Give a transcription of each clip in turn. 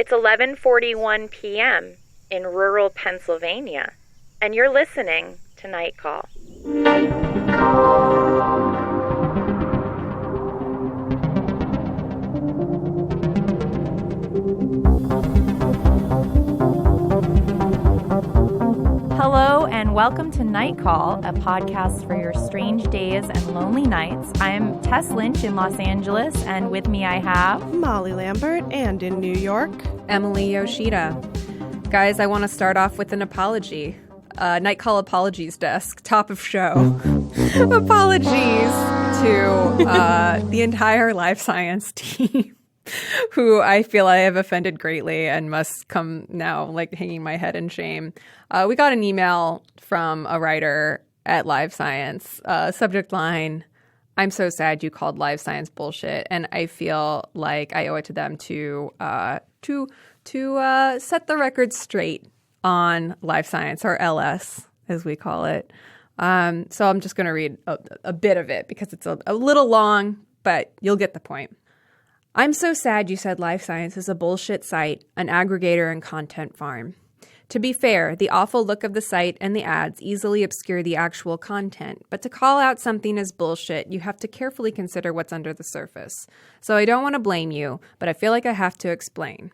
It's 11:41 p.m. in rural Pennsylvania, and you're listening to Night Call. Hello and welcome to Night Call, a podcast for your strange days and lonely nights. I'm Tess Lynch in Los Angeles, and with me I have Molly Lambert, and in New York, Emily Yoshida. Guys, I want to start off with an apology. Night Call apologies desk, top of show. Apologies to the entire life science team, who I feel I have offended greatly and must come now like hanging my head in shame. We got an email from a writer at Live Science, subject line, "I'm so sad you called Live Science bullshit," and I feel like I owe it to them to set the record straight on Live Science, or LS as we call it. So I'm just going to read a bit of it because it's a little long, but you'll get the point. "I'm so sad you said Live Science is a bullshit site, an aggregator and content farm. To be fair, the awful look of the site and the ads easily obscure the actual content, but to call out something as bullshit, you have to carefully consider what's under the surface. So I don't want to blame you, but I feel like I have to explain.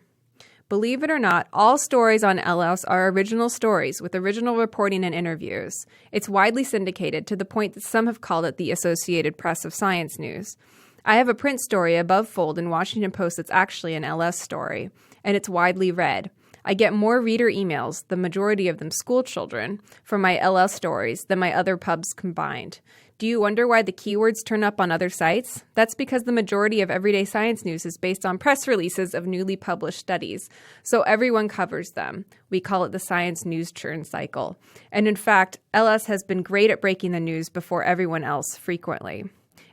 Believe it or not, all stories on LS are original stories with original reporting and interviews. It's widely syndicated to the point that some have called it the Associated Press of science news. I have a print story above fold in Washington Post that's actually an LS story, and it's widely read. I get more reader emails, the majority of them school children, from my LS stories than my other pubs combined. Do you wonder why the keywords turn up on other sites? That's because the majority of everyday science news is based on press releases of newly published studies, so everyone covers them. We call it the science news churn cycle. And in fact, LS has been great at breaking the news before everyone else frequently.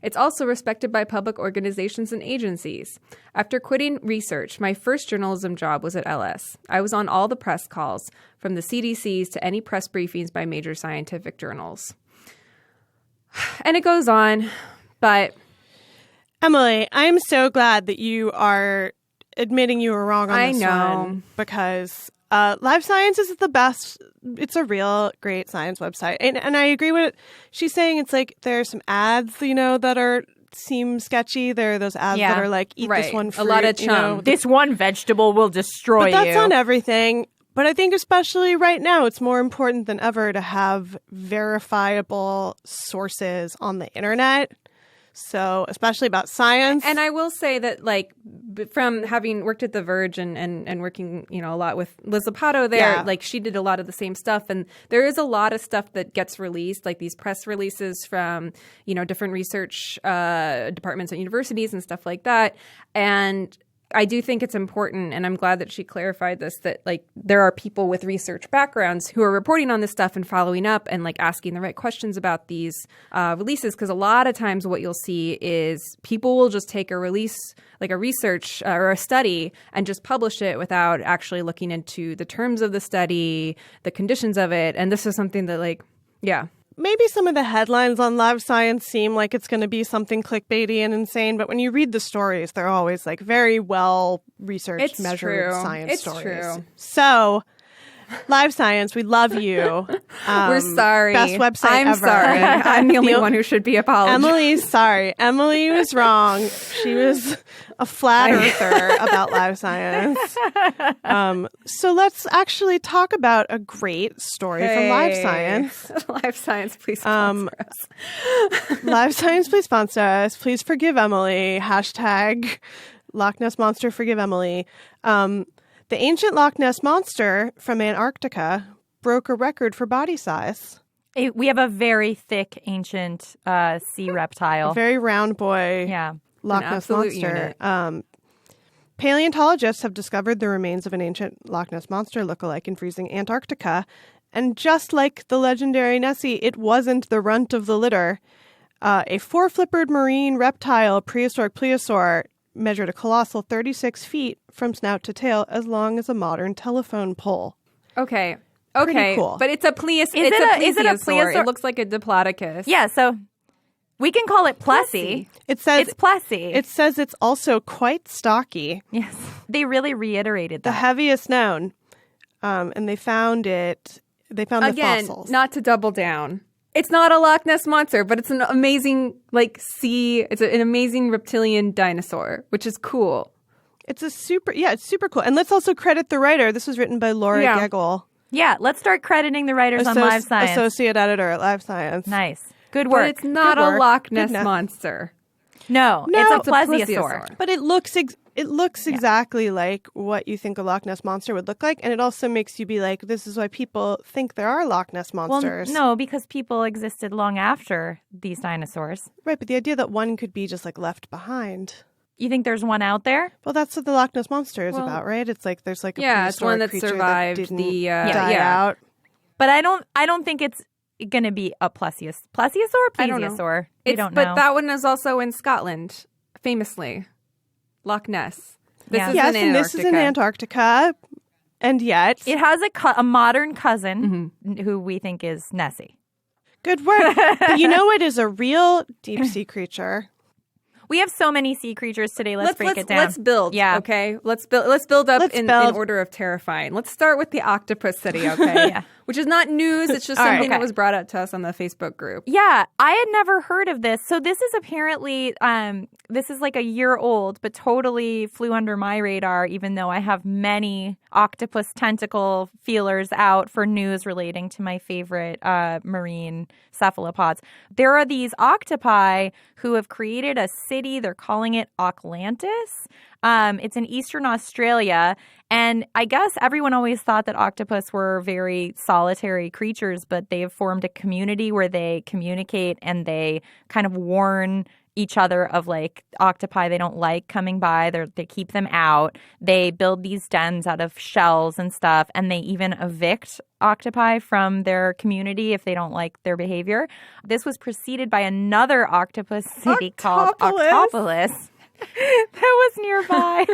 It's also respected by public organizations and agencies. After quitting research, my first journalism job was at LS. I was on all the press calls, from the CDCs to any press briefings by major scientific journals." And it goes on, but... Emily, I'm so glad that you are admitting you were wrong on this one, because Live Science is the best. It's a real great science website. And I agree with she's saying. It's like there are some ads, that seem sketchy. There are those ads that are like, eat this one fruit. A lot of chum. this one vegetable will destroy you. But that's on everything. But I think especially right now, it's more important than ever to have verifiable sources on the internet. So especially about science. And I will say that, like, from having worked at The Verge and working, a lot with Liz Lopatto there, like, she did a lot of the same stuff. And there is a lot of stuff that gets released, like these press releases from, different research departments at universities and stuff like that. And I do think it's important, and I'm glad that she clarified this, that like there are people with research backgrounds who are reporting on this stuff and following up and like asking the right questions about these releases. Because a lot of times what you'll see is people will just take a release, like a research or a study, and just publish it without actually looking into the terms of the study, the conditions of it. And this is something that maybe some of the headlines on Live Science seem like it's going to be something clickbaity and insane, but when you read the stories, they're always like very well researched, measured science stories. It's true. So, Live Science, we love you. We're sorry. Best website I'm ever. Sorry. I'm the only one who should be apologizing. Emily's sorry. Emily was wrong. She was a flat earther about Live Science. So let's actually talk about a great story from Live Science. Live Science, please sponsor us. Live Science, please sponsor us. Please forgive Emily. # Loch Ness Monster, forgive Emily. The ancient Loch Ness Monster from Antarctica broke a record for body size. We have a very thick, ancient sea reptile. A very round boy. Yeah. Loch Ness Monster. Paleontologists have discovered the remains of an ancient Loch Ness Monster lookalike in freezing Antarctica. And just like the legendary Nessie, it wasn't the runt of the litter. A four-flippered marine reptile, prehistoric plesiosaur, measured a colossal 36 feet from snout to tail, as long as a modern telephone pole. Okay. Pretty cool. But it's a plesiosaur. Is it a plesiosaur? It looks like a diplodocus. Yeah, so we can call it Plessy. It says it's Plessy. It says it's also quite stocky. Yes. They really reiterated The that. heaviest known. And they found it. They found the fossils. Not to double down. It's not a Loch Ness monster, but it's an amazing it's an amazing reptilian dinosaur, which is cool. It's super cool. And let's also credit the writer. This was written by Laura Gegel. Yeah, let's start crediting the writers on Live Science. Associate editor at Live Science. Nice. Good work. But it's not a Loch Ness monster. No, it's a plesiosaur. But it looks exactly like what you think a Loch Ness monster would look like. And it also makes you be like, this is why people think there are Loch Ness monsters. Well, no, because people existed long after these dinosaurs. Right, but the idea that one could be just like left behind. You think there's one out there? Well, that's what the Loch Ness monster is about, right? It's like there's like a it's one that survived that didn't the die out. But I don't think it's going to be a plesiosaur or plesiosaur. We don't know. But that one is also in Scotland, famously. Loch Ness. This is in Antarctica. And yet it has a modern cousin who we think is Nessie. Good work. But you know what is a real deep sea creature? We have so many sea creatures today. Let's break it down. Let's build. Yeah. Okay. Let's build up in order of terrifying. Let's start with the octopus city. Okay. Which is not news. It's just something that was brought up to us on the Facebook group. Yeah, I had never heard of this. So this is apparently this is like a year old, but totally flew under my radar. Even though I have many octopus tentacle feelers out for news relating to my favorite marine cephalopods. There are these octopi who have created a city. They're calling it Aucklantis. It's in eastern Australia. And I guess everyone always thought that octopus were very solitary creatures, but they've formed a community where they communicate and they kind of warn each other of like octopi they don't like coming by. They keep them out. They build these dens out of shells and stuff, and they even evict octopi from their community if they don't like their behavior. This was preceded by another octopus city called Octopolis. That was nearby.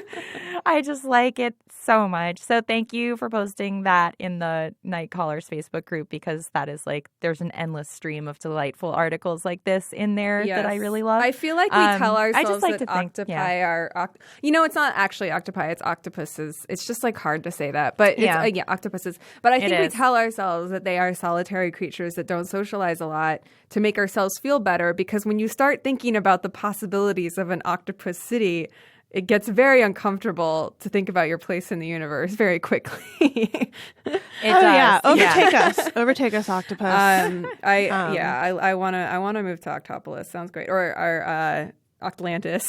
I just like it so much. So thank you for posting that in the Night Callers Facebook group, because that is like, there's an endless stream of delightful articles like this in there that I really love. I feel like we tell ourselves that octopi are, it's not actually octopi, it's octopuses. It's just like hard to say that, but it's octopuses. But I think we tell ourselves that they are solitary creatures that don't socialize a lot to make ourselves feel better, because when you start thinking about the possibilities of an octopus city, it gets very uncomfortable to think about your place in the universe very quickly. Overtake us, octopus. I want to move to Octopolis. Sounds great. Or Octlantis.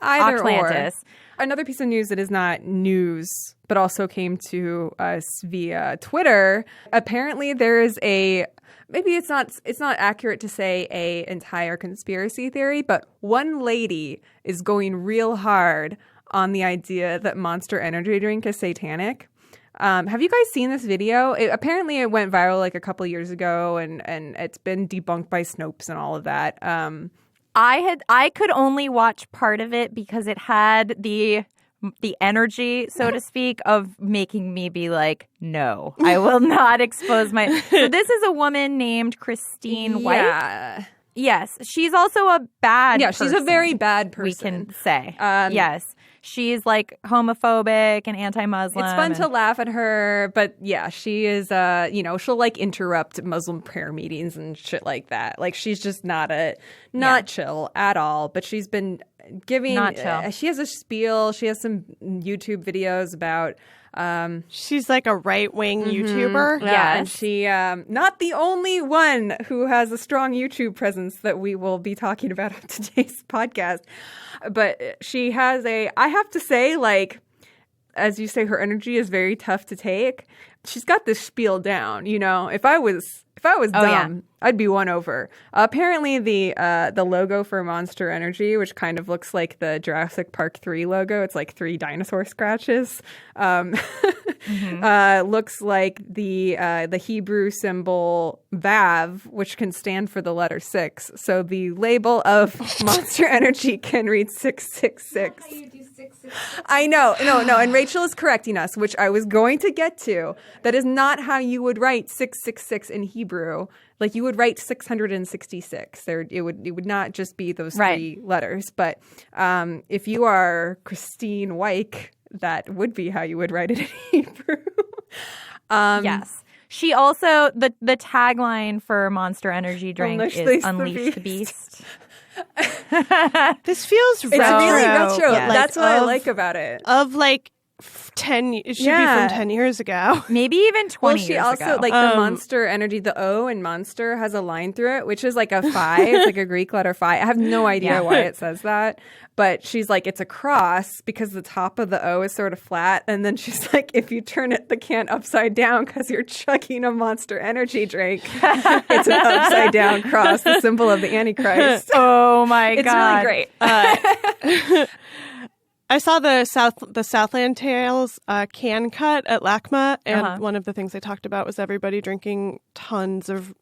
Either or. Another piece of news that is not news, but also came to us via Twitter. Apparently, there is maybe it's not accurate to say a entire conspiracy theory, but one lady is going real hard on the idea that Monster Energy drink is satanic. Have you guys seen this video? Apparently it went viral like a couple years ago, and it's been debunked by Snopes and all of that. I could only watch part of it because it had the energy, so to speak, of making me be like, no, I will not expose my... So this is a woman named Christine White. Yes. She's also a bad person. She's a very bad person. We can say. Yes. She's like homophobic and anti-Muslim. It's fun to laugh at her, but yeah, she is, she'll like interrupt Muslim prayer meetings and shit like that. Like she's just not chill at all, but she's been giving, she has a spiel. She has some YouTube videos about, she's like a right-wing YouTuber. Yeah, and she not the only one who has a strong YouTube presence that we will be talking about on today's podcast. But she has I have to say, like, as you say, her energy is very tough to take. She's got this spiel down, If I was dumb, I'd be won over. Apparently, the logo for Monster Energy, which kind of looks like the Jurassic Park 3 logo, it's like 3 dinosaur scratches. Looks like the Hebrew symbol Vav, which can stand for the letter 6. So the label of Monster Energy can read 666. I know. No. And Rachel is correcting us, which I was going to get to. That is not how you would write 666 in Hebrew. Like you would write 666. It would not just be those three letters. But if you are Christine Weick, that would be how you would write it in Hebrew. Yes. She also, the tagline for Monster Energy drink is Unleash the Beast. This feels retro. It's really retro. Yeah. That's what I like about it. Of like 10, it should be from 10 years ago. Maybe even 20 She years also, ago. like the Monster Energy, the O in Monster has a line through it, which is like a 5, like a Greek letter 5. I have no idea why it says that. But she's like, it's a cross because the top of the O is sort of flat. And then she's like, if you turn the can upside down because you're chugging a Monster Energy drink, it's an upside down cross, the symbol of the Antichrist. Oh my God. It's really great. I saw the Southland Tales can cut at LACMA, and one of the things they talked about was everybody drinking tons of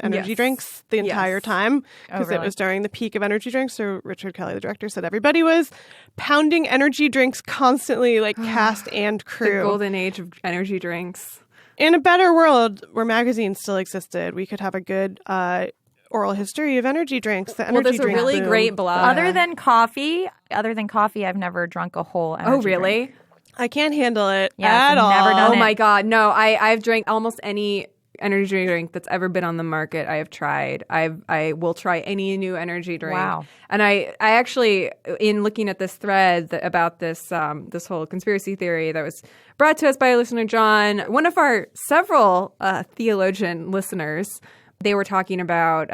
energy drinks the entire time because it was during the peak of energy drinks. So Richard Kelly, the director, said everybody was pounding energy drinks constantly, like cast and crew. The golden age of energy drinks. In a better world where magazines still existed, we could have a good oral history of energy drinks. There's a really great blog. Other than coffee, I've never drunk a whole energy drink. I can't handle it at all. Never done it. My God. No, I've drank almost any energy drink that's ever been on the market. I have tried. I will try any new energy drink. Wow. And I actually, in looking at this thread about this this whole conspiracy theory that was brought to us by listener John, one of our several theologian listeners, they were talking about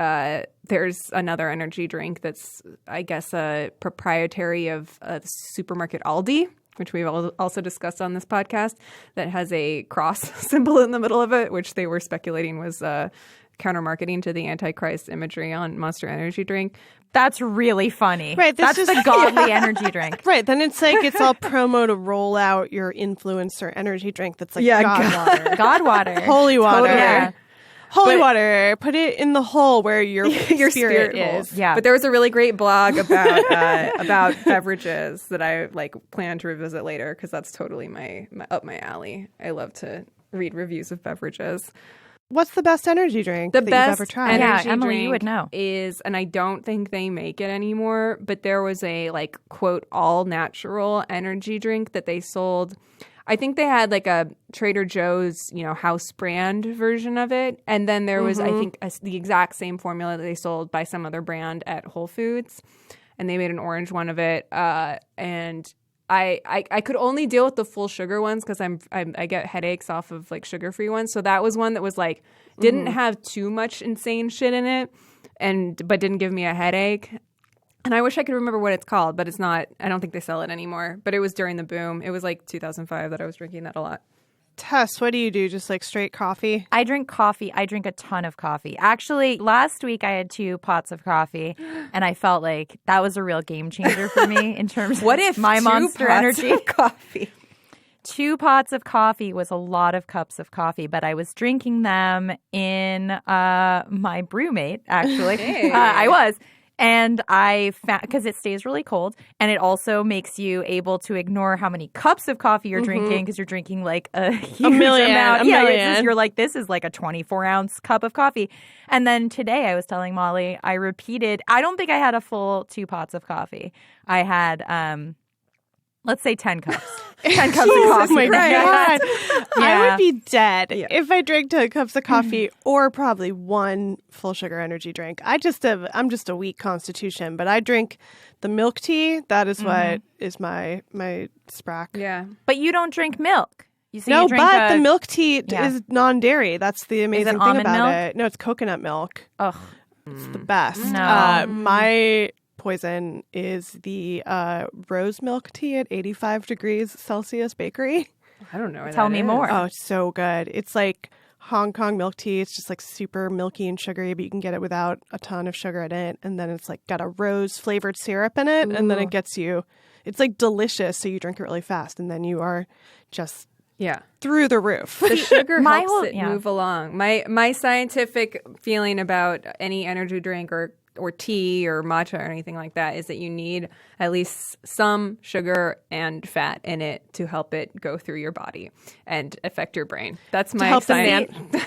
there's another energy drink that's, I guess, a proprietary of the supermarket Aldi, which we've also discussed on this podcast, that has a cross symbol in the middle of it, which they were speculating was counter-marketing to the Antichrist imagery on Monster Energy drink. That's really funny. Right. That's the godly energy drink. Right. Then it's like it's all promo to roll out your influencer energy drink that's like God water. God water. Holy water. Totally. Yeah. Holy water. Put it in the hole where your spirit is. Yeah. But there was a really great blog about beverages that I plan to revisit later because that's totally my up my alley. I love to read reviews of beverages. What's the best energy drink that you've ever tried? Energy Emily, drink you would know. Is, and I don't think they make it anymore, but there was a quote all natural energy drink that they sold. I think they had a Trader Joe's, house brand version of it. And then there was, I think, the exact same formula that they sold by some other brand at Whole Foods. And they made an orange one of it. And I could only deal with the full sugar ones because I get headaches off of sugar-free ones. So that was one that was didn't have too much insane shit in it but didn't give me a headache. And I wish I could remember what it's called, but it's not. I don't think they sell it anymore. But it was during the boom. It was 2005 that I was drinking that a lot. Tess, what do you do? Just straight coffee? I drink coffee. I drink a ton of coffee. Actually, last week I had 2 pots of coffee, and I felt like that was a real game changer for me in terms of what if my 2 Monster pots Energy. Of coffee? 2 pots of coffee was a lot of cups of coffee, but I was drinking them in my brewmate, actually. Hey. I was. And I found, because it stays really cold, and it also makes you able to ignore how many cups of coffee you're drinking because you're drinking a huge million, amount. a million. You're this is like a 24-ounce cup of coffee. And then today I was telling Molly, I repeated, I don't think I had a full 2 pots of coffee. I had, let's say 10 cups. 10 cups of coffee. Oh my God. I would be dead if I drank 10 cups of coffee or probably 1 full sugar energy drink. I'm just a weak constitution, but I drink the milk tea. That is what is my sprack. Yeah. But you don't drink milk. No, but the milk tea is non-dairy. That's the amazing thing almond about milk? it. No, it's coconut milk. Ugh. It's the best. No. My poison is the rose milk tea at 85 degrees Celsius bakery. I don't know. Tell me more. Oh, it's so good. It's like Hong Kong milk tea. It's just super milky and sugary, but you can get it without a ton of sugar in it. And then it's got a rose flavored syrup in it. Ooh. And then it gets you, it's delicious. So you drink it really fast and then you are just through the roof. The sugar helps it move along. My scientific feeling about any energy drink or or tea or matcha or anything like that is that you need at least some sugar and fat in it to help it go through your body and affect your brain. That's my help the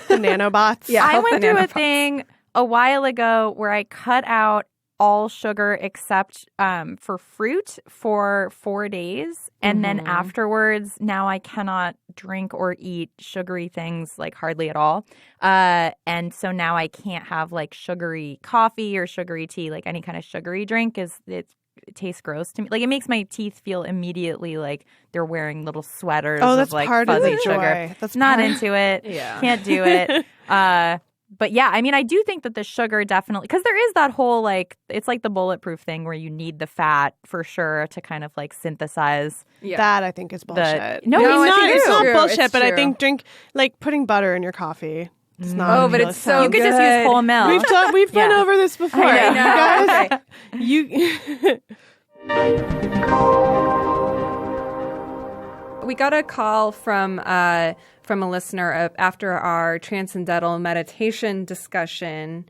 nanobots. Yeah, I went through a thing a while ago where I cut out all sugar except for fruit for 4 days. And then afterwards, now I cannot drink or eat sugary things like hardly at all. And so now I can't have like sugary coffee or sugary tea, like any kind of sugary drink it tastes gross to me. Like it makes my teeth feel immediately like they're wearing little sweaters that's of like part fuzzy of the sugar. joy. That's not into it. Yeah. Can't do it. But yeah, I mean, I do think that the sugar definitely, because there is that whole like, it's like the bulletproof thing where you need the fat for sure to kind of like synthesize. Yeah. That I think is bullshit. No, it's not true. bullshit, It's but I true. think like putting butter in your coffee. It's not. Oh, but it's so You could just use whole milk. We've been Yeah. over this before. I know. You guys, We got a call from a listener after our transcendental meditation discussion.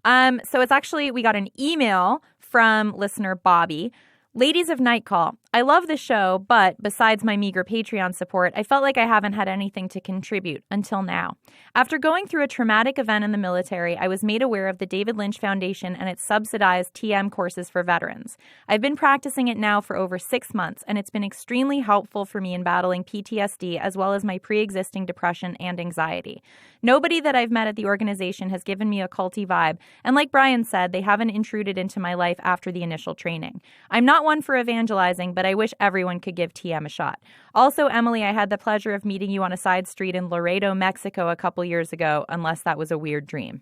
So it's actually, we got an email from listener Bobby. Ladies of Night Call, I love the show, but besides my meager Patreon support, I felt like I haven't had anything to contribute until now. After going through a traumatic event in the military, I was made aware of the David Lynch Foundation and its subsidized TM courses for veterans. I've been practicing it now for over 6 months, and it's been extremely helpful for me in battling PTSD as well as my pre-existing depression and anxiety. Nobody that I've met at the organization has given me a culty vibe, and like Brian said, they haven't intruded into my life after the initial training. I'm not one for evangelizing, but I wish everyone could give TM a shot. Also, Emily, I had the pleasure of meeting you on a side street in Laredo, Mexico a couple years ago, unless that was a weird dream.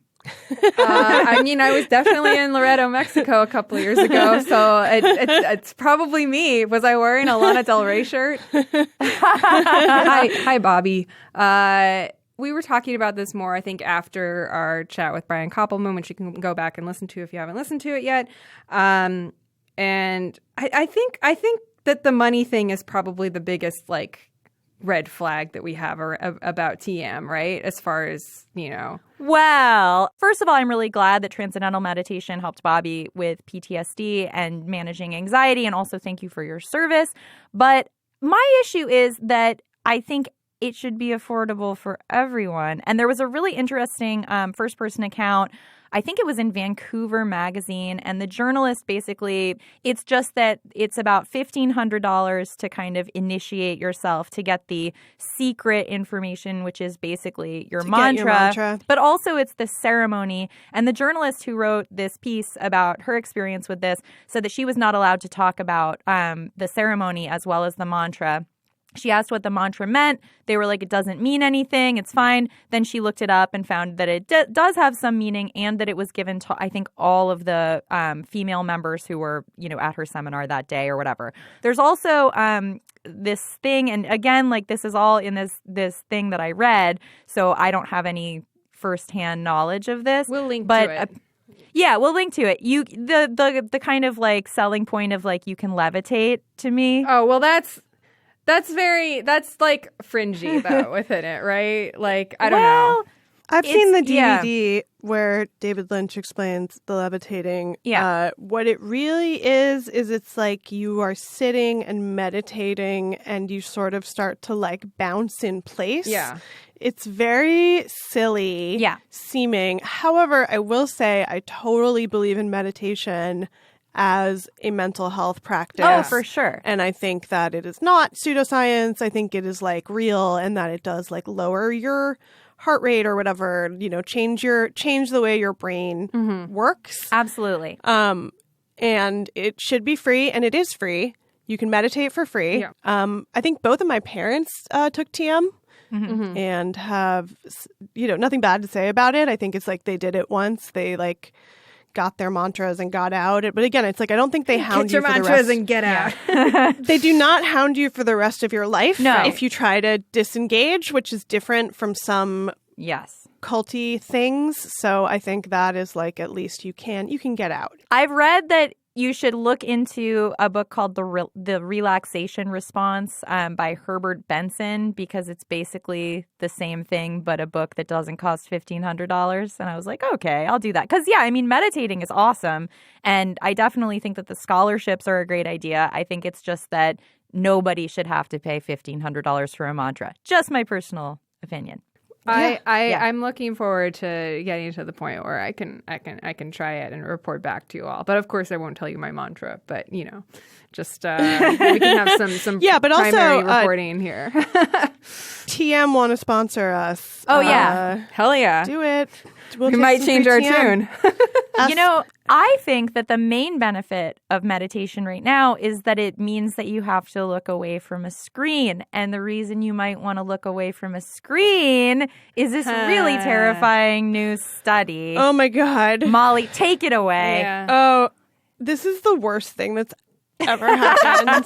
I mean, I was definitely in Laredo, Mexico a couple of years ago, so it's probably me. Was I wearing a Lana Del Rey shirt? Hi, Bobby. We were talking about this more, I think, after our chat with Brian Koppelman, which you can go back and listen to if you haven't listened to it yet. And I think that the money thing is probably the biggest like red flag that we have about TM, right? As far as, you know. Well, first of all, I'm really glad that Transcendental Meditation helped Bobby with PTSD and managing anxiety, and also thank you for your service. But my issue is that I think it should be affordable for everyone. And there was a really interesting first-person account. I think it was in Vancouver Magazine. And the journalist basically, it's just that it's about $1,500 to kind of initiate yourself to get the secret information, which is basically your mantra. But also it's the ceremony. And the journalist who wrote this piece about her experience with this said that she was not allowed to talk about the ceremony as well as the mantra. She asked what the mantra meant. They were like, it doesn't mean anything. It's fine. Then she looked it up and found that it does have some meaning, and that it was given to, I think, all of the female members who were, you know, at her seminar that day or whatever. There's also this thing, and again, like this is all in this thing that I read, so I don't have any firsthand knowledge of this. We'll link to it. Yeah, we'll link to it. The kind of like selling point of like you can levitate to me. Oh, well, that's like fringy though within it, right? Like, I don't know. I've seen the DVD where David Lynch explains the levitating. Yeah. What it really is it's like you are sitting and meditating and you sort of start to like bounce in place. Yeah. It's very silly seeming. However, I will say I totally believe in meditation as a mental health practice. Oh, for sure. And I think that it is not pseudoscience. I think it is like real, and that it does like lower your heart rate or whatever, you know, change the way your brain works. Absolutely. And it should be free, and it is free. You can meditate for free. Yeah. I think both of my parents took TM and have, you know, nothing bad to say about it. I think it's like they did it once. They like got their mantras and got out. But again, it's like I don't think they hound you for the rest. Get your mantras and get out. They do not hound you for the rest of your life. No. If you try to disengage, which is different from some culty things. So I think that is like at least you can get out. I've read that you should look into a book called The Relaxation Response by Herbert Benson, because it's basically the same thing, but a book that doesn't cost $1,500. And I was like, okay, I'll do that. Because, yeah, I mean, meditating is awesome. And I definitely think that the scholarships are a great idea. I think it's just that nobody should have to pay $1,500 for a mantra. Just my personal opinion. I'm looking forward to getting to the point where I can try it and report back to you all. But of course, I won't tell you my mantra. But just we can have some but primary also reporting here. TM want to sponsor us? Oh yeah, hell yeah, do it. We might change our tune. I think that the main benefit of meditation right now is that it means that you have to look away from a screen. And the reason you might want to look away from a screen is this really terrifying new study. Oh, my God. Molly, take it away. Yeah. Oh, this is the worst thing that's ever happened.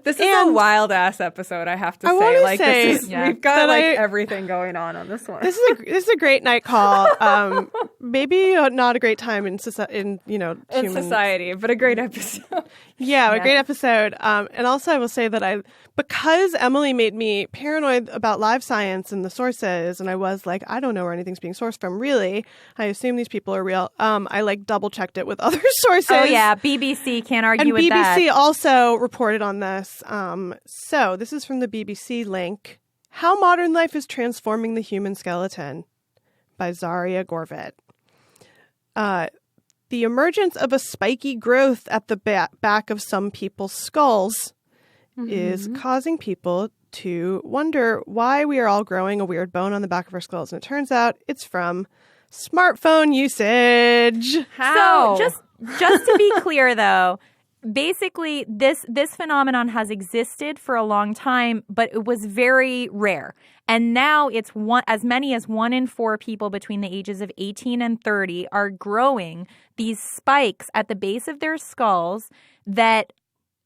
This is a wild ass episode, I have to say. Like, we've got everything going on this one. This is a great night call. Maybe not a great time in society, but a great episode. Yeah, a great episode. And also, I will say that because Emily made me paranoid about live science and the sources, and I was like, I don't know where anything's being sourced from. Really, I assume these people are real. I double checked it with other sources. Oh yeah, BBC can't argue with that. And BBC also reported on this. So this is from the BBC link. How Modern Life is Transforming the Human Skeleton by Zaria Gorvit. The emergence of a spiky growth at the back of some people's skulls is causing people to wonder why we are all growing a weird bone on the back of our skulls. And it turns out it's from smartphone usage. How? So just to be clear, though, basically this phenomenon has existed for a long time, but it was very rare. And now it's as many as 1 in 4 people between the ages of 18 and 30 are growing these spikes at the base of their skulls that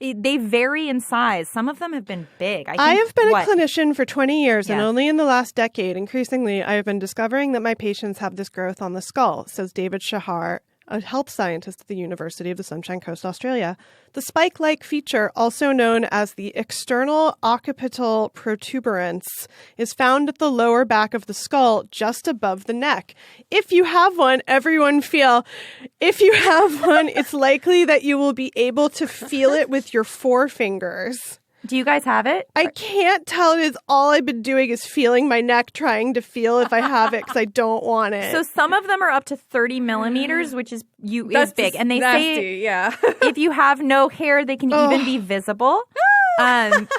they vary in size. Some of them have been big. I have been a clinician for 20 years, and only in the last decade, increasingly, I have been discovering that my patients have this growth on the skull, says David Shahar, a health scientist at the University of the Sunshine Coast, Australia. The spike-like feature, also known as the external occipital protuberance, is found at the lower back of the skull, just above the neck. If you have one, it's likely that you will be able to feel it with your forefingers. Do you guys have it? I can't tell. It is all I've been doing is feeling my neck, trying to feel if I have it because I don't want it. So some of them are up to 30 millimeters, which is big. And they say if you have no hair, they can even be visible.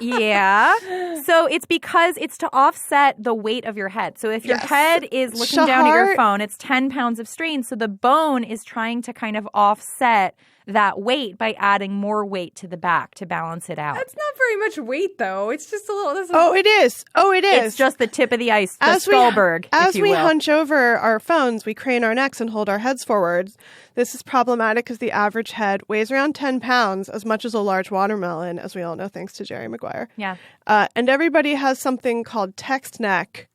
Yeah. So it's because it's to offset the weight of your head. So if your head is looking down at your phone, it's 10 pounds of strain. So the bone is trying to kind of offset that weight by adding more weight to the back to balance it out. That's not very much weight, though. It's just a little. It is. It's just the tip of the ice, the Skullberg. As we hunch over our phones, we crane our necks and hold our heads forwards. This is problematic because the average head weighs around 10 pounds, as much as a large watermelon, as we all know, thanks to Jerry Maguire. Yeah. And everybody has something called text neck,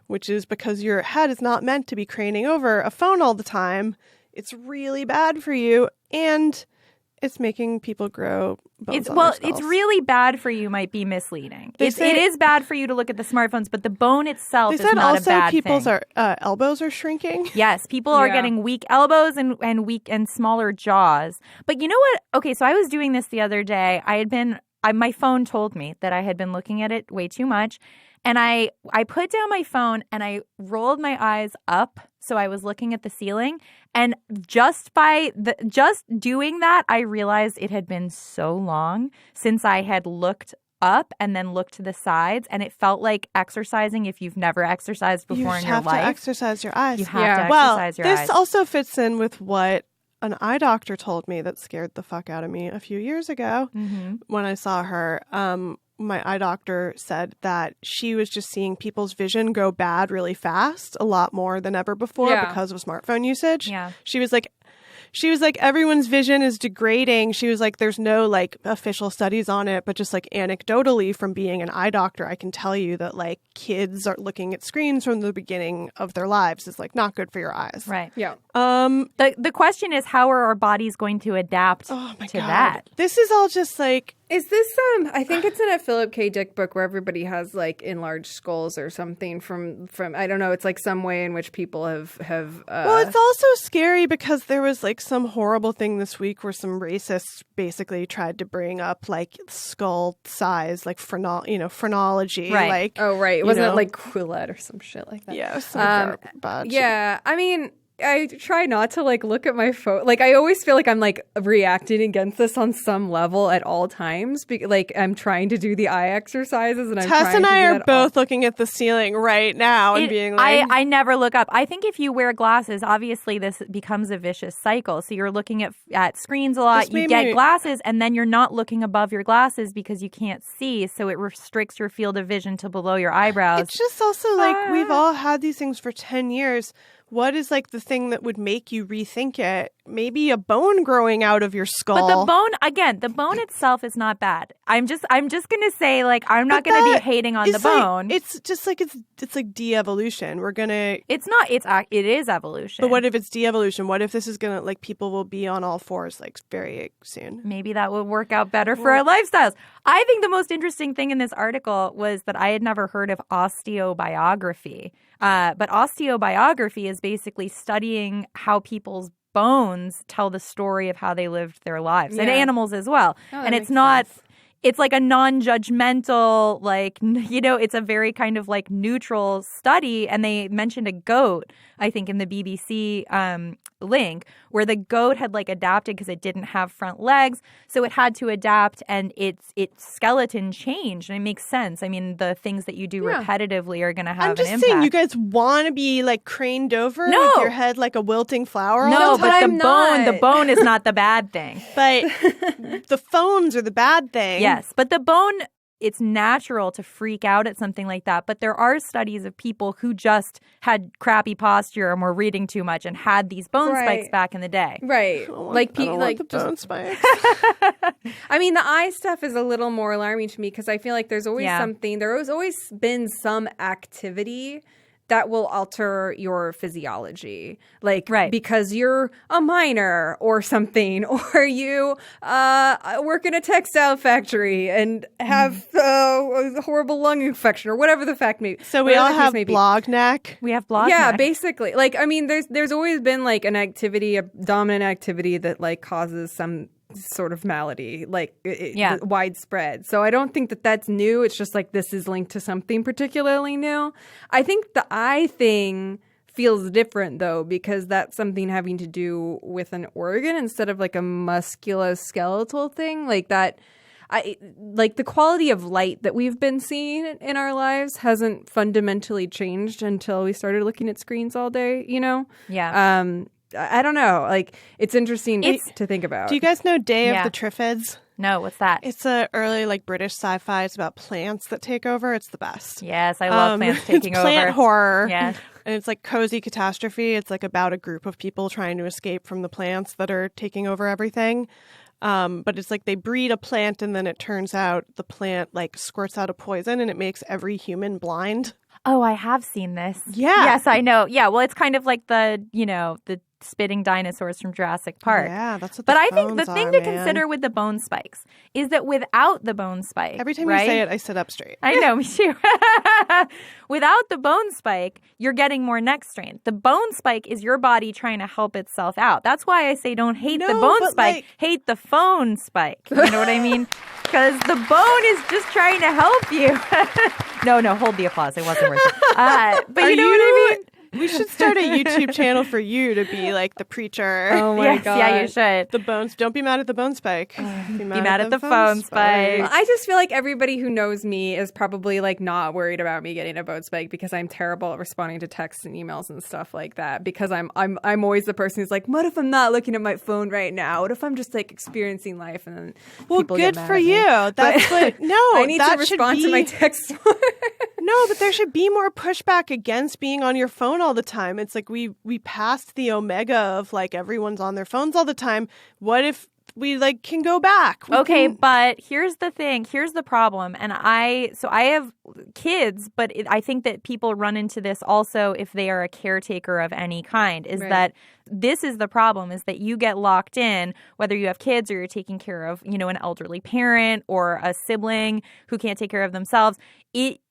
which is because your head is not meant to be craning over a phone all the time. It's really bad for you, and it's making people grow bones on their skulls. It's really bad for you might be misleading. It is bad for you to look at the smartphones, but the bone itself is not a bad thing. They said also people's elbows are shrinking. Yes, people are getting weak elbows and weak and smaller jaws. But you know what? Okay, so I was doing this the other day. My phone told me that I had been looking at it way too much. And I put down my phone and I rolled my eyes up. So I was looking at the ceiling, and just doing that, I realized it had been so long since I had looked up and then looked to the sides, and it felt like exercising if you've never exercised before in your life. You have to exercise your eyes. You have to exercise your eyes. This also fits in with what an eye doctor told me that scared the fuck out of me a few years ago when I saw her. My eye doctor said that she was just seeing people's vision go bad really fast, a lot more than ever before because of smartphone usage. Yeah. She was like, she was like, everyone's vision is degrading. She was like, there's no like official studies on it, but just like anecdotally from being an eye doctor, I can tell you that like kids are looking at screens from the beginning of their lives is like not good for your eyes. Right. Yeah. The question is, how are our bodies going to adapt to that? This is all just like, is this I think it's in a Philip K. Dick book where everybody has like enlarged skulls or something from I don't know, it's like some way in which people have well, it's also scary because there was like some horrible thing this week where some racists basically tried to bring up like skull size, like phrenology, right. like it wasn't like Quillette or some shit like that. Yeah, some garbage. Yeah, I mean, I try not to like look at my phone. Like I always feel like I'm like reacting against this on some level at all times. Like I'm trying to do the eye exercises, and Tess and I are both looking at the ceiling right now and being like, I never look up. I think if you wear glasses, obviously this becomes a vicious cycle. So you're looking at screens a lot. You get glasses, and then you're not looking above your glasses because you can't see. So it restricts your field of vision to below your eyebrows. It's just also like we've all had these things for 10 years. What is like the thing that would make you rethink it? Maybe a bone growing out of your skull. But the bone itself is not bad. I'm just gonna say, like, I'm not gonna be hating on the bone. It's just like it's like de-evolution. We're gonna. It is evolution. But what if it's de-evolution? What if this is gonna like people will be on all fours like very soon? Maybe that would work out better for our lifestyles. I think the most interesting thing in this article was that I had never heard of osteobiography. But osteobiography is basically studying how people's bones tell the story of how they lived their lives, and animals as well. And it's not sense. It's like a non-judgmental, like, it's a very kind of like neutral study. And they mentioned a goat, I think, in the BBC link, where the goat had like adapted because it didn't have front legs. So it had to adapt, and its skeleton changed. And it makes sense. I mean, the things that you do repetitively are going to have an impact. I'm just saying, you guys want to be like craned over with your head like a wilting flower? No, all the time? but the bone is not the bad thing. But the phones are the bad thing. Yes, but the bone, it's natural to freak out at something like that. But there are studies of people who just had crappy posture and were reading too much and had these bone spikes back in the day. Right. I don't want the bone spikes. I mean, the eye stuff is a little more alarming to me because I feel like there's always something, there has always been some activity that will alter your physiology, like because you're a miner or something, or you work in a textile factory and have a horrible lung infection or whatever the fact may be. So we all have blog neck. We have blog neck. Yeah, basically. Like, I mean, there's always been like an activity, a dominant activity that like causes some sort of malady, like widespread. So I don't think that that's new. It's just like this is linked to something particularly new. I think the eye thing feels different though, because that's something having to do with an organ instead of like a musculoskeletal thing like that. Like the quality of light that we've been seeing in our lives hasn't fundamentally changed until we started looking at screens all day, Yeah. I don't know. Like, it's interesting to think about. Do you guys know Day of the Triffids? No, what's that? It's a early like British sci-fi. It's about plants that take over. It's the best. Yes, I love plants taking over. It's plant horror. Yeah. And it's like cozy catastrophe. It's like about a group of people trying to escape from the plants that are taking over everything. But it's like they breed a plant and then it turns out the plant like squirts out a poison and it makes every human blind. Oh, I have seen this. Yeah. Yes, I know. Yeah, well, it's kind of like the spitting dinosaurs from Jurassic Park. Yeah, that's what But I think the thing to consider with the bone spikes is that without the bone spike, every time you say it, I sit up straight. I know, me too. Without the bone spike, you're getting more neck strain. The bone spike is your body trying to help itself out. That's why I say don't hate the bone spike, hate the phone spike. You know what I mean? Because the bone is just trying to help you. No, hold the applause. It wasn't worth it. But you know what I mean? We should start a YouTube channel for you to be like the preacher. Oh my God. Yeah, you should. The bones. Don't be mad at the bone spike. Be mad at the phone spike. I just feel like everybody who knows me is probably like not worried about me getting a bone spike because I'm terrible at responding to texts and emails and stuff like that. Because I'm always the person who's like, what if I'm not looking at my phone right now? What if I'm just like experiencing life and then people get mad for at you. Me? That's what. No, I need to respond to my text. No, but there should be more pushback against being on your phone all the time. It's like we passed the omega of like everyone's on their phones all the time. What if we like can go back? But here's the thing. Here's the problem. And I have kids, but I think that people run into this also if they are a caretaker of any kind, is that this is the problem, is that you get locked in, whether you have kids or you're taking care of, an elderly parent or a sibling who can't take care of themselves.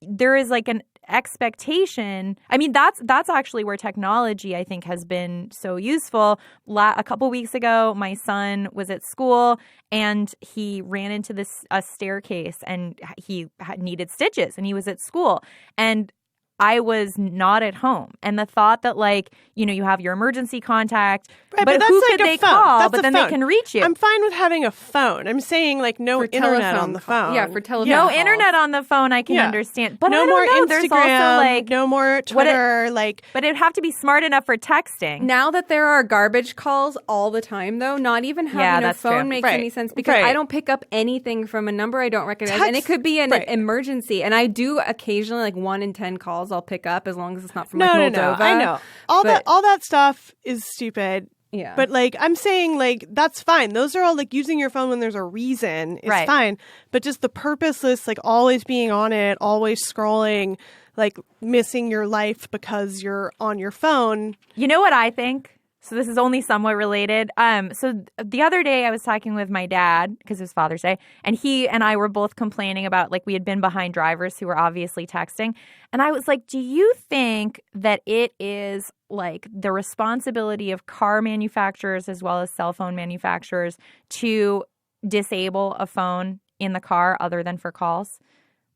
There is like an expectation. I mean, that's actually where technology, I think, has been so useful. A couple weeks ago, my son was at school and he ran into a staircase and he needed stitches and he was at school. And I was not at home. And the thought that, like, you have your emergency contact, right, but who could they call? That's but then they can reach you. I'm fine with having a phone. I'm saying, like, no internet on the phone. Yeah, for telephone. No internet on the phone, I can understand. But no I don't more know. Instagram, There's also, like, no more Twitter. But it'd have to be smart enough for texting. Now that there are garbage calls all the time, though, not even having a phone makes any sense because I don't pick up anything from a number I don't recognize. And it could be an emergency. And I do occasionally, like 1 in 10 calls I'll pick up as long as it's not from Moldova. No, I know. All that stuff is stupid. Yeah. But like I'm saying, like, that's fine. Those are all like using your phone when there's a reason is fine. But just the purposeless, like always being on it, always scrolling, like missing your life because you're on your phone. You know what I think? So this is only somewhat related. So the other day I was talking with my dad because it was Father's Day, and he and I were both complaining about, like, we had been behind drivers who were obviously texting. And I was like, do you think that it is like the responsibility of car manufacturers as well as cell phone manufacturers to disable a phone in the car other than for calls?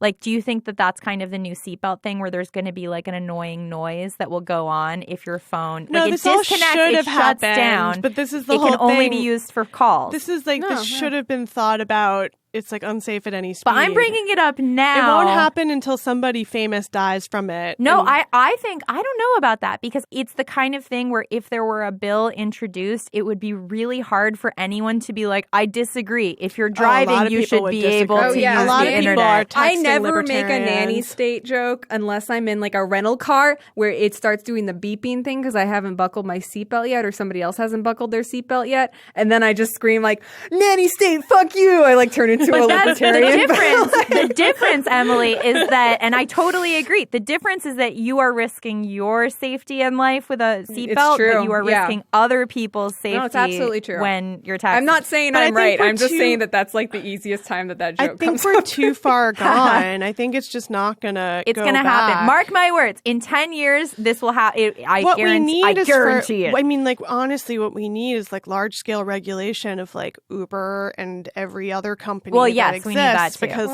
Like, do you think that that's kind of the new seatbelt thing where there's going to be like an annoying noise that will go on if your phone, no, like, this it disconnects, all should it have shuts happened, down, but this is the it whole can only thing. be used for calls. This is like this should have been thought about. It's like unsafe at any speed. But I'm bringing it up now. It won't happen until somebody famous dies from it. No, I think, I don't know about that because it's the kind of thing where if there were a bill introduced, it would be really hard for anyone to be like, I disagree. If you're driving, you should be able to use a lot the of internet. People are I never make a libertarians. nanny state joke unless I'm in like a rental car where it starts doing the beeping thing because I haven't buckled my seatbelt yet or somebody else hasn't buckled their seatbelt yet. And then I just scream like, nanny state, fuck you. I like turn into a libertarian. The difference, Emily, is that, and I totally agree, the difference is that you are risking your safety in life with a seatbelt, but you are risking other people's safety. No, it's absolutely true. When you're texting. I'm not saying I'm right. I'm just saying that that's like the easiest time that joke comes I think we're too far gone. I think it's just not going to It's going to happen. Mark my words. In 10 years, this will happen. I guarantee it. I mean, like, honestly, what we need is like large-scale regulation of like Uber and every other company that exists. We need that too. Because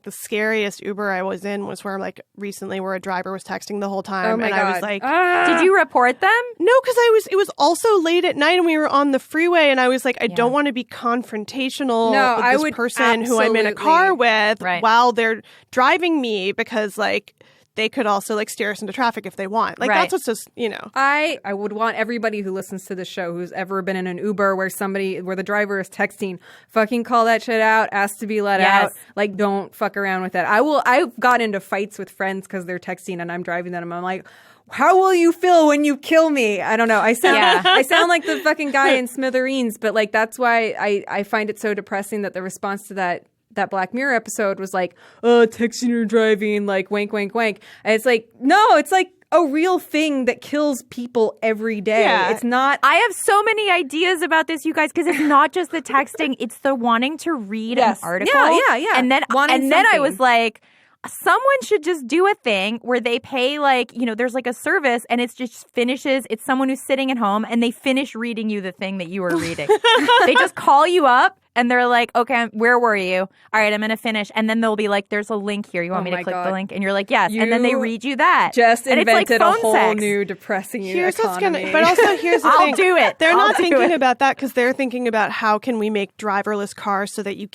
the scariest Uber I was in was where like recently where a driver was texting the whole time. Oh my God. I was like, did you report them? No, because it was also late at night and we were on the freeway and I was like, I don't want to be confrontational with this person who I'm in a car with while they're driving me because like they could also like steer us into traffic if they want. Like that's what's just, I would want everybody who listens to the show who's ever been in an Uber where the driver is texting, fucking call that shit out, ask to be let out. Like, don't fuck around with that. I've got into fights with friends because they're texting and I'm driving them. I'm like, how will you feel when you kill me? I don't know. I sound like the fucking guy in Smithereens, but like that's why I find it so depressing that the response to that Black Mirror episode was like, oh, texting or driving, like wank, wank, wank. And it's like, no, it's like a real thing that kills people every day. Yeah. It's not. I have so many ideas about this, you guys, because it's not just the texting, it's the wanting to read an article. Yeah. And then I was like, someone should just do a thing where they pay like, there's like a service and it's just finishes. It's someone who's sitting at home and they finish reading you the thing that you were reading. They just call you up and they're like, okay, where were you? All right, I'm going to finish. And then they'll be like, there's a link here. You want me to click the link? And you're like, yes. And then they read you that. Just invented a whole sex. new depressing here's economy. But also here's the thing. I'll do it. They're not thinking about that because they're thinking about how can we make driverless cars so that you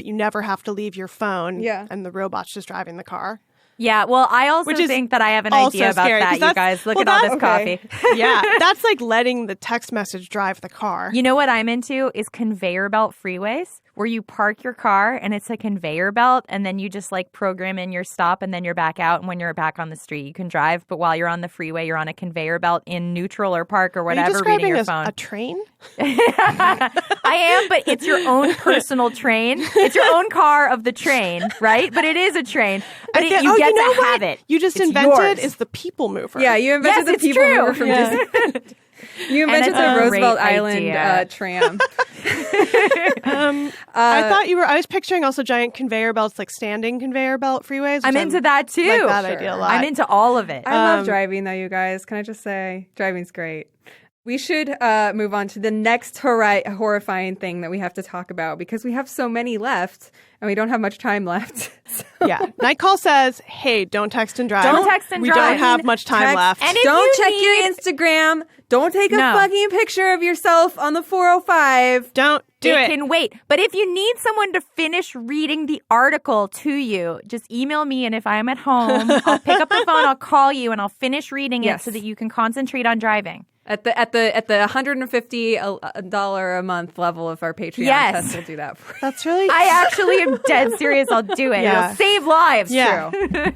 never have to leave your phone and the robot's just driving the car. Yeah, well, I also think that I have an idea about scary, that, you guys. Look at all this coffee. Yeah, that's like letting the text message drive the car. You know what I'm into is conveyor belt freeways, where you park your car and it's a conveyor belt, and then you just like program in your stop, and then you're back out. And when you're back on the street, you can drive. But while you're on the freeway, you're on a conveyor belt in neutral or park or whatever, Are you describing reading your as phone. a train? I am, but it's your own personal train. It's your own car of the train, right? But it is a train. But you get to have it. You just It's invented yours. is the people mover. Yeah, you invented the it's people true. mover from Disney. You invented it's the a great Roosevelt Island idea. tram. I was picturing also giant conveyor belts, like standing conveyor belt freeways. I'm into that too. Like that idea a lot. I'm into all of it. I love driving, though, you guys. Can I just say, driving's great. We should move on to the next horrifying thing that we have to talk about, because we have so many left and we don't have much time left. Yeah. Nightcall says, hey, don't text and drive. Don't text and we drive. don't have much time left. And if Don't you check need- your Instagram. Don't take a No. fucking picture of yourself on the 405. Don't do it it. can wait. But if you need someone to finish reading the article to you, just email me, and if I'm at home, I'll pick up the phone, I'll call you, and I'll finish reading it so that you can concentrate on driving. At the $150 a month level of our Patreon test, we'll do that for you. That's really... I actually am dead serious. I'll do it. Yeah. It'll save lives. Yeah. True.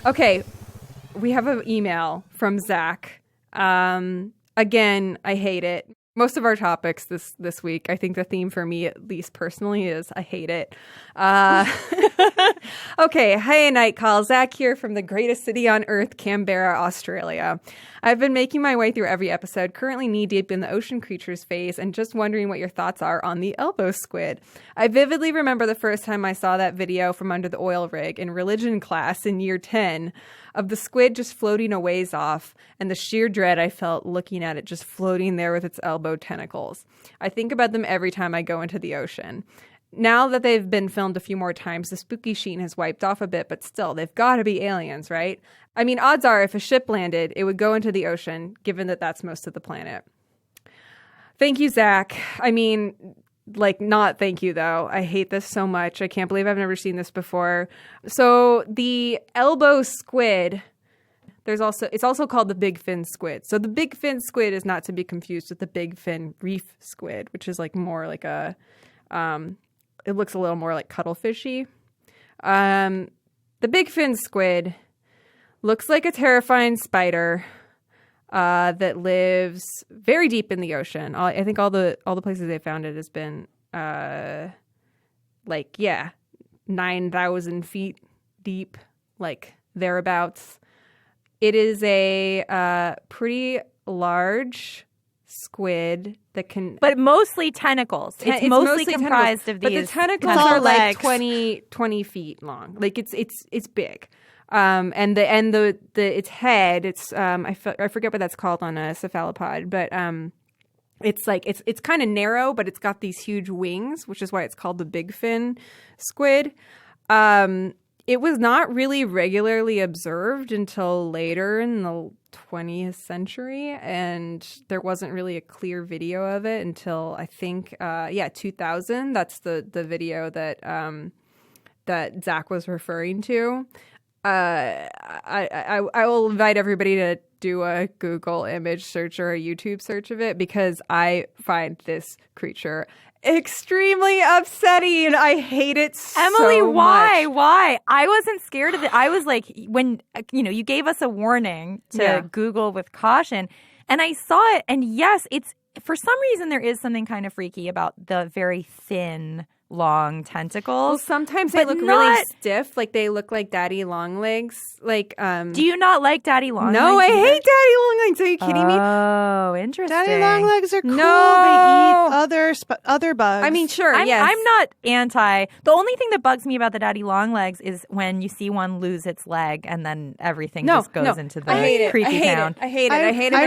Okay, we have an email from Zach. Again, I hate it. Most of our topics this week, I think the theme for me, at least personally, is I hate it. Okay, hey, Night Call. Zach here from the greatest city on earth, Canberra, Australia. I've been making my way through every episode, currently knee-deep in the ocean creatures phase, and just wondering what your thoughts are on the elbow squid. I vividly remember the first time I saw that video from under the oil rig in religion class in year 10 of the squid just floating a ways off, and the sheer dread I felt looking at it just floating there with its elbow tentacles. I think about them every time I go into the ocean. Now that they've been filmed a few more times, the spooky sheen has wiped off a bit, but still, they've got to be aliens, right? I mean, odds are if a ship landed, it would go into the ocean, given that that's most of the planet. Thank you, Zach. I mean, not thank you, though. I hate this so much. I can't believe I've never seen this before. So the elbow squid, it's also called the big fin squid. So the big fin squid is not to be confused with the big fin reef squid, which is like more like a, it looks a little more like cuttlefishy. The big fin squid looks like a terrifying spider that lives very deep in the ocean. I think all the places they found it has been 9,000 feet deep, like thereabouts. It is a pretty large squid that can, But mostly tentacles. It's mostly comprised of these. But the tentacles all are like legs. 20 feet long. Like it's big. And its head, I forget what that's called on a cephalopod, but it's kind of narrow, but it's got these huge wings, which is why it's called the big fin squid. It was not really regularly observed until later in the 20th century, and there wasn't really a clear video of it until I think 2000. That's the video that Zach was referring to. I will invite everybody to do a Google image search or a YouTube search of it, because I find this creature extremely upsetting. I hate it Emily, so why? much. Why? I wasn't scared of it. I was like, when, you gave us a warning to Google with caution, and I saw it, and yes, it's, for some reason, there is something kind of freaky about the very thin, long tentacles. Well, sometimes they look really stiff, like they look like daddy long legs. Like, do you not like daddy long legs? No, I either? hate daddy long legs. Are you kidding me? Oh, interesting. Daddy long legs are cool. No. They eat other bugs. I mean, sure, yes. I'm not anti. The only thing that bugs me about the daddy long legs is when you see one lose its leg and then everything just goes into the creepy town. I hate it. I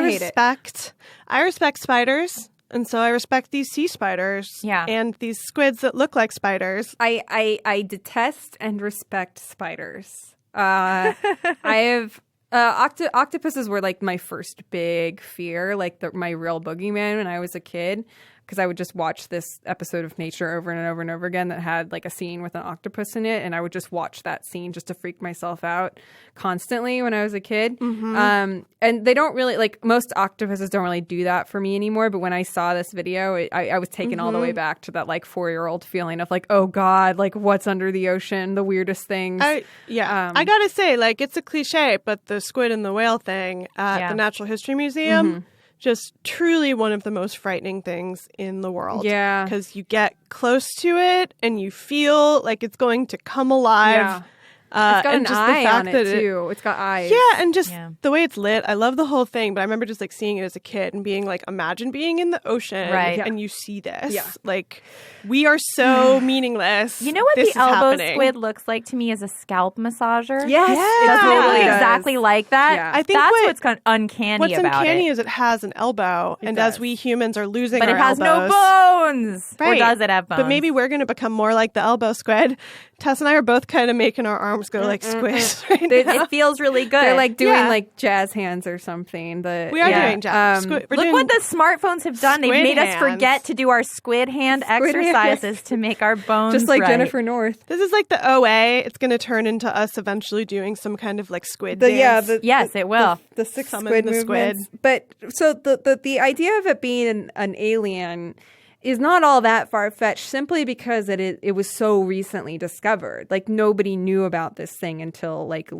respect spiders. And so I respect these sea spiders and these squids that look like spiders. I detest and respect spiders. I have octopuses were like my first big fear, like my real boogeyman when I was a kid. because I would just watch this episode of Nature over and over and over again that had like a scene with an octopus in it, and I would just watch that scene just to freak myself out constantly when I was a kid. And they don't really, like, most octopuses don't really do that for me anymore, but when I saw this video, I was taken all the way back to that like 4-year-old feeling of like, oh God, like what's under the ocean, the weirdest things. I gotta say, like, it's a cliche, but the squid and the whale thing at the Natural History Museum, just truly one of the most frightening things in the world. Yeah. Because you get close to it and you feel like it's going to come alive. Yeah. It's got and an just eye the fact on it, that too. It's got eyes. Yeah, and just the way it's lit. I love the whole thing, but I remember just like seeing it as a kid and being like, imagine being in the ocean and you see this. Yeah. Like, we are so meaningless. You know what This the is elbow happening. squid looks like to me as a scalp massager? Yes. Yeah. It totally does. exactly like that. Yeah. I think that's what- what's kind of uncanny What's about uncanny it. is it has an elbow, and does. as we humans are losing But our it has elbows, no bones. Or Right. does it have bones? But maybe we're going to become more like the elbow squid. Tess and I are both kind of making our arms go like squish right now. it feels really good. They're like doing Yeah. like jazz hands or something. We are doing jazz. We're Look doing what the smartphones have done. They've squid made us hands. forget to do our squid hand Squid hand. exercises to make our bones just like right. Jennifer North. This is like the OA. It's going to turn into us eventually doing some kind of like squid dance. Yes, it will. The 6 Summon squid the movements. squid. But so the idea of it being an alien is not all that far-fetched simply because it was so recently discovered. Like, nobody knew about this thing until, like,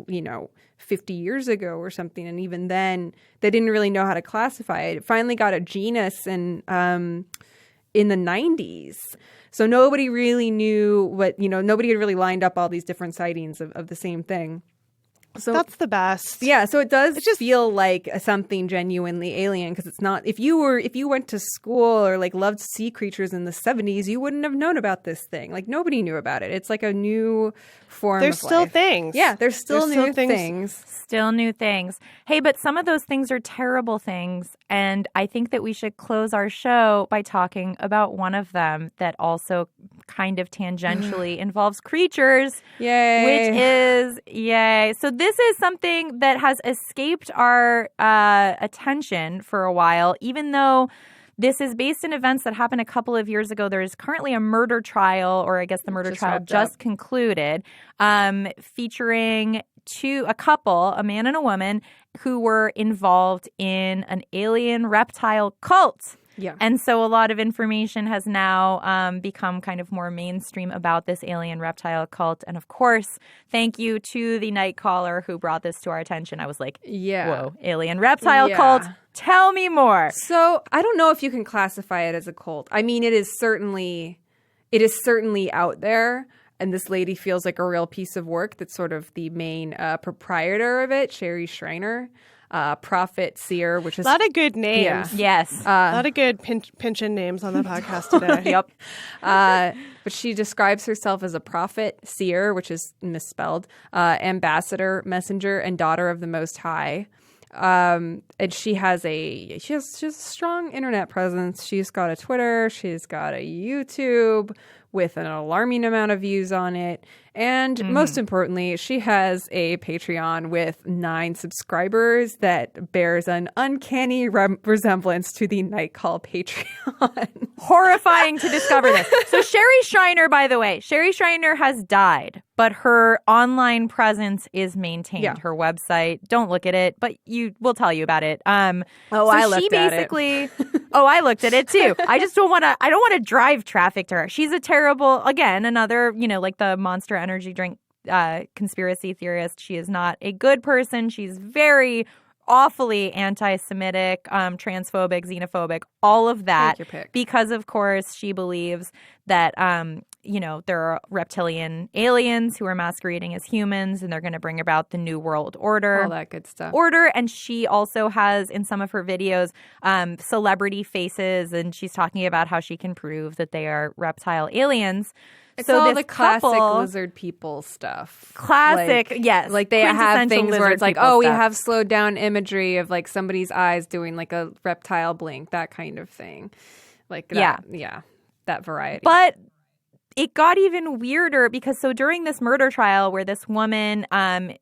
50 years ago or something. And even then, they didn't really know how to classify it. It finally got a genus in the 90s. So nobody really knew nobody had really lined up all these different sightings of the same thing. So That's the best. yeah, so it does just feel like something genuinely alien, because it's not. If you went to school or like loved sea creatures in the 70s, you wouldn't have known about this thing. Like, nobody knew about it. It's like a new form. There's of still life. things. Yeah, there's still There's new still things. Still new things. Hey, but some of those things are terrible things. And I think that we should close our show by talking about one of them that also kind of tangentially involves creatures. Yay! Which is, yay. So this is something that has escaped our attention for a while, even though this is based in events that happened a couple of years ago. There is currently a murder trial, or I guess the murder trial just concluded, featuring a couple, a man and a woman, who were involved in an alien reptile cult. Yeah. And so a lot of information has now become kind of more mainstream about this alien reptile cult. And of course, thank you to the night caller who brought this to our attention. I was like, whoa, alien reptile cult. Tell me more. So I don't know if you can classify it as a cult. I mean, it is certainly out there. And this lady feels like a real piece of work. That's sort of the main proprietor of it, Sherry Schreiner. Prophet, seer, which is A lot of good names. Yeah. Yes. A lot of good pinch-in names on the podcast today. Yep. But she describes herself as a prophet, seer, which is misspelled, ambassador, messenger, and daughter of the Most High. And she has a strong internet presence. She's got a Twitter. She's got a YouTube with an alarming amount of views on it. And most importantly, she has a Patreon with 9 subscribers that bears an uncanny resemblance to the Night Call Patreon. Horrifying to discover this. So Sherry Schreiner, by the way, Sherry Schreiner has died, but her online presence is maintained. Yeah. Her website, don't look at it, but we'll tell you about it. I looked at it. I looked at it too. I just don't want to drive traffic to her. She's a terrible, again, another, like the Monster Energy drink conspiracy theorist. She is not a good person. She's very awfully anti-Semitic, transphobic, xenophobic, all of that. Take your pick. Because, of course, she believes that, there are reptilian aliens who are masquerading as humans, and they're going to bring about the New World Order. All that good stuff. And she also has, in some of her videos, celebrity faces, and she's talking about how she can prove that they are reptile aliens. It's so all this the classic couple, lizard people stuff. Classic, Like, yes. Like they have quintessential things where lizard it's like, people oh, we stuff. have slowed down imagery of like somebody's eyes doing like a reptile blink, that kind of thing. Like that, that variety. But it got even weirder because during this murder trial where this woman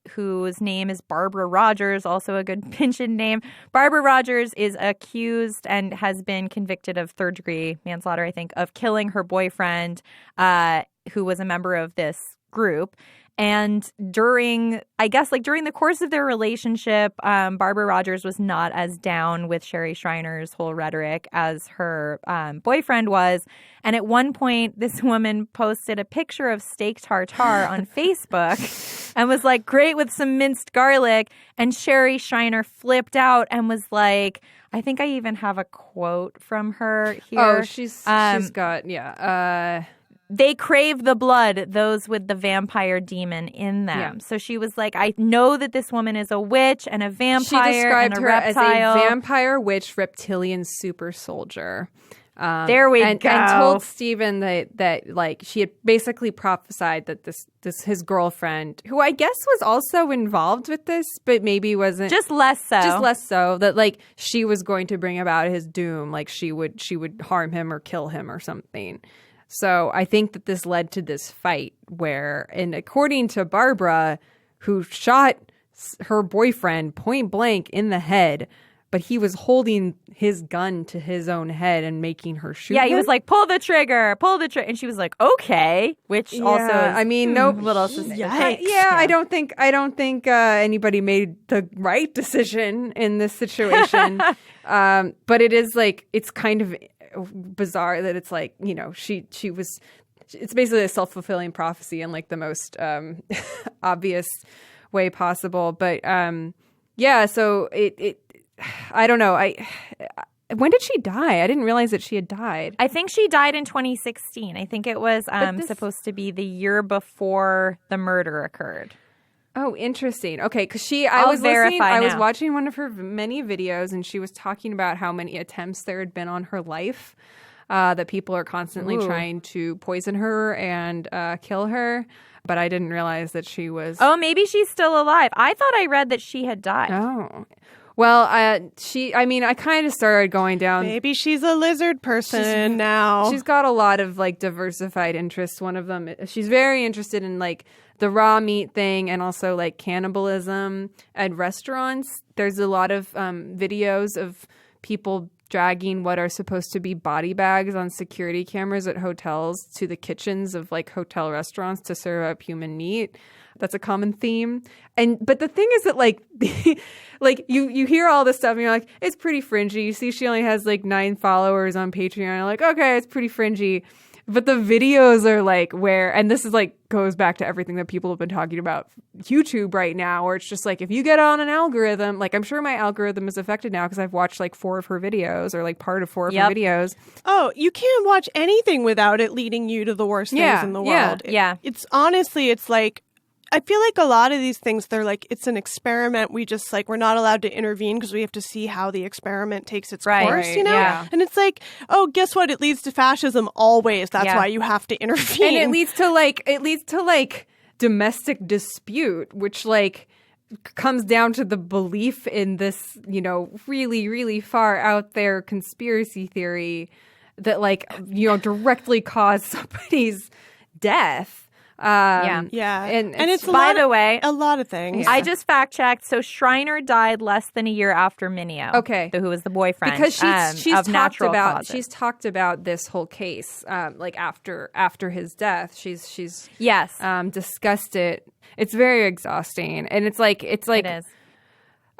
whose name is Barbara Rogers, also a good pension name, Barbara Rogers is accused and has been convicted of third-degree manslaughter, I think, of killing her boyfriend who was a member of this group. And during the course of their relationship, Barbara Rogers was not as down with Sherry Schreiner's whole rhetoric as her boyfriend was. And at one point, this woman posted a picture of steak tartare on Facebook and was like, great with some minced garlic. And Sherry Schreiner flipped out and was like, I think I even have a quote from her here. Oh, she's got, yeah. They crave the blood, those with the vampire demon in them. Yeah. So she was like, I know that this woman is a witch and a vampire. She described and a her reptile. as a vampire, witch, reptilian super soldier. There we go. And told Stephen that like she had basically prophesied that this his girlfriend, who I guess was also involved with this, but maybe wasn't, just less so, that like she was going to bring about his doom, like she would harm him or kill him or something. So I think that this led to this fight where, and according to Barbara, who shot her boyfriend point blank in the head, but he was holding his gun to his own head and making her shoot him. He was like, pull the trigger. And she was like, okay. Which also is, I mean, no, little suspicious. I don't think anybody made the right decision in this situation. But it is like, it's kind of bizarre that it's like, you know, it's basically a self-fulfilling prophecy in like the most obvious way possible. But so it I don't know. When did she die? I didn't realize that she had died. I think she died in 2016. I think it was supposed to be the year before the murder occurred. Oh, interesting. Okay, because I was watching one of her many videos, and she was talking about how many attempts there had been on her life, that people are constantly trying to poison her and kill her. But I didn't realize that she was. Oh, maybe she's still alive. I thought I read that she had died. Oh. Well, I kind of started going down. Maybe she's a lizard person now. She's got a lot of like diversified interests. One of them, she's very interested in like the raw meat thing and also like cannibalism at restaurants. There's a lot of videos of people dragging what are supposed to be body bags on security cameras at hotels to the kitchens of like hotel restaurants to serve up human meat. That's a common theme. But the thing is that like like you hear all this stuff and you're like, it's pretty fringy. You see she only has like 9 followers on Patreon. You're like, okay, it's pretty fringy. But the videos are like and this is like goes back to everything that people have been talking about YouTube right now, where it's just like, if you get on an algorithm, like I'm sure my algorithm is affected now because I've watched like 4 of her videos or like part of 4 of her videos. Oh, you can't watch anything without it leading you to the worst things in the world. It's honestly, it's like, I feel like a lot of these things, they're like, it's an experiment. We just like, we're not allowed to intervene because we have to see how the experiment takes its course, you know? Yeah. And it's like, oh, guess what? It leads to fascism always. That's why you have to intervene. And it leads to like domestic dispute, which like comes down to the belief in this, you know, really, really far out there conspiracy theory that like, you know, directly caused somebody's death. And it's by the way, a lot of things. I just fact checked. So Schreiner died less than a year after Mineo. Okay, who was the boyfriend? Because she's talked about this whole case, like after his death. She's discussed it. It's very exhausting, and it's like it is.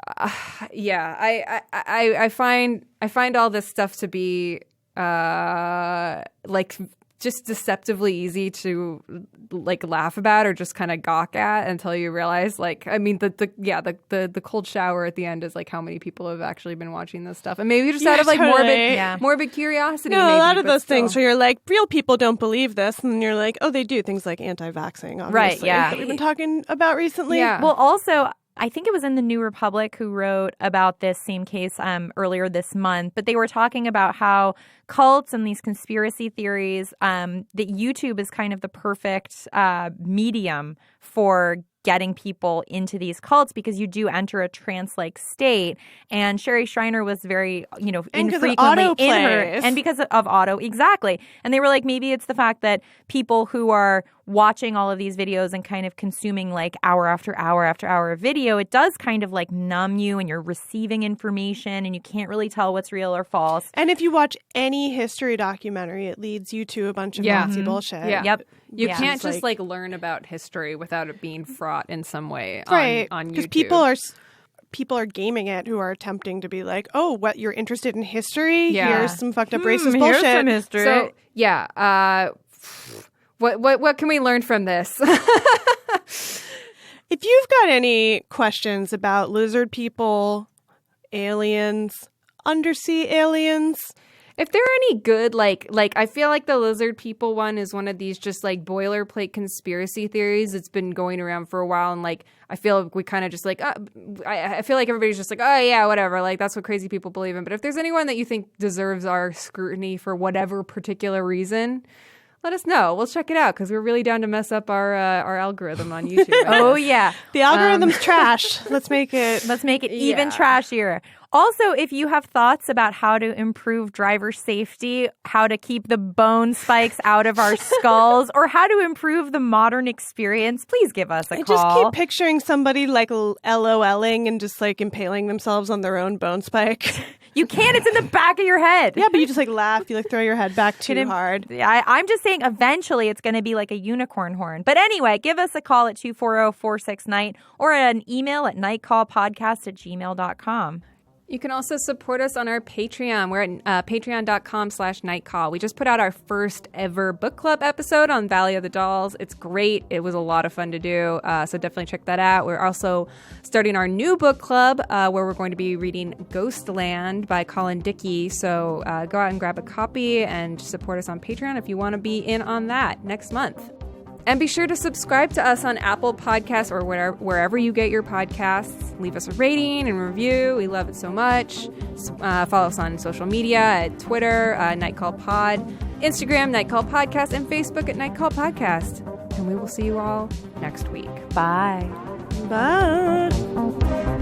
I find all this stuff to be like just deceptively easy to like laugh about or just kind of gawk at until you realize, like, I mean, the cold shower at the end is like how many people have actually been watching this stuff, and maybe just out of like morbid curiosity. No, maybe, a lot of those things where you're like, real people don't believe this, and you're like, oh, they do, things like anti-vaxxing, obviously, right? Yeah, that we've been talking about recently. Yeah. Well, also, I think it was in the New Republic who wrote about this same case earlier this month, but they were talking about how cults and these conspiracy theories, that YouTube is kind of the perfect medium for getting people into these cults because you do enter a trance-like state. And Sherry Shriner was very, infrequently in her. And because of auto, exactly. And they were like, maybe it's the fact that people who are watching all of these videos and kind of consuming like hour after hour after hour of video, it does kind of like numb you and you're receiving information and you can't really tell what's real or false. And if you watch any history documentary, it leads you to a bunch of Nazi bullshit. Yeah. Yep. You can't just like learn about history without it being fraught in some way right. on YouTube. Because people are gaming it who are attempting to be like, oh, what, you're interested in history? Yeah. Here's some fucked up racist bullshit. Here's some history. So, yeah. What can we learn from this? If you've got any questions about lizard people, aliens, undersea aliens, if there are any good, like I feel like the lizard people one is one of these just like boilerplate conspiracy theories that's been going around for a while, and like I feel like we kind of just like I feel like everybody's just like, oh yeah, whatever, like that's what crazy people believe in. But if there's anyone that you think deserves our scrutiny for whatever particular reason, let us know. We'll check it out because we're really down to mess up our algorithm on YouTube. Oh yeah, the algorithm's trash. Let's make it even trashier. Also, if you have thoughts about how to improve driver safety, how to keep the bone spikes out of our skulls, or how to improve the modern experience, please give us a call. I just keep picturing somebody like LOLing and just like impaling themselves on their own bone spike. You can't. It's in the back of your head. Yeah, but you just like laugh. You like throw your head back too hard. I'm just saying eventually it's going to be like a unicorn horn. But anyway, give us a call at 240-46-NIGHT or an email at nightcallpodcast@gmail.com. You can also support us on our Patreon. We're at patreon.com/nightcall. We just put out our first ever book club episode on Valley of the Dolls. It's great. It was a lot of fun to do. So definitely check that out. We're also starting our new book club where we're going to be reading Ghostland by Colin Dickey. So go out and grab a copy and support us on Patreon if you want to be in on that next month. And be sure to subscribe to us on Apple Podcasts or wherever you get your podcasts. Leave us a rating and review. We love it so much. Follow us on social media at Twitter, Nightcall Pod, Instagram, Nightcall Podcast, and Facebook at Nightcall Podcast. And we will see you all next week. Bye. Bye.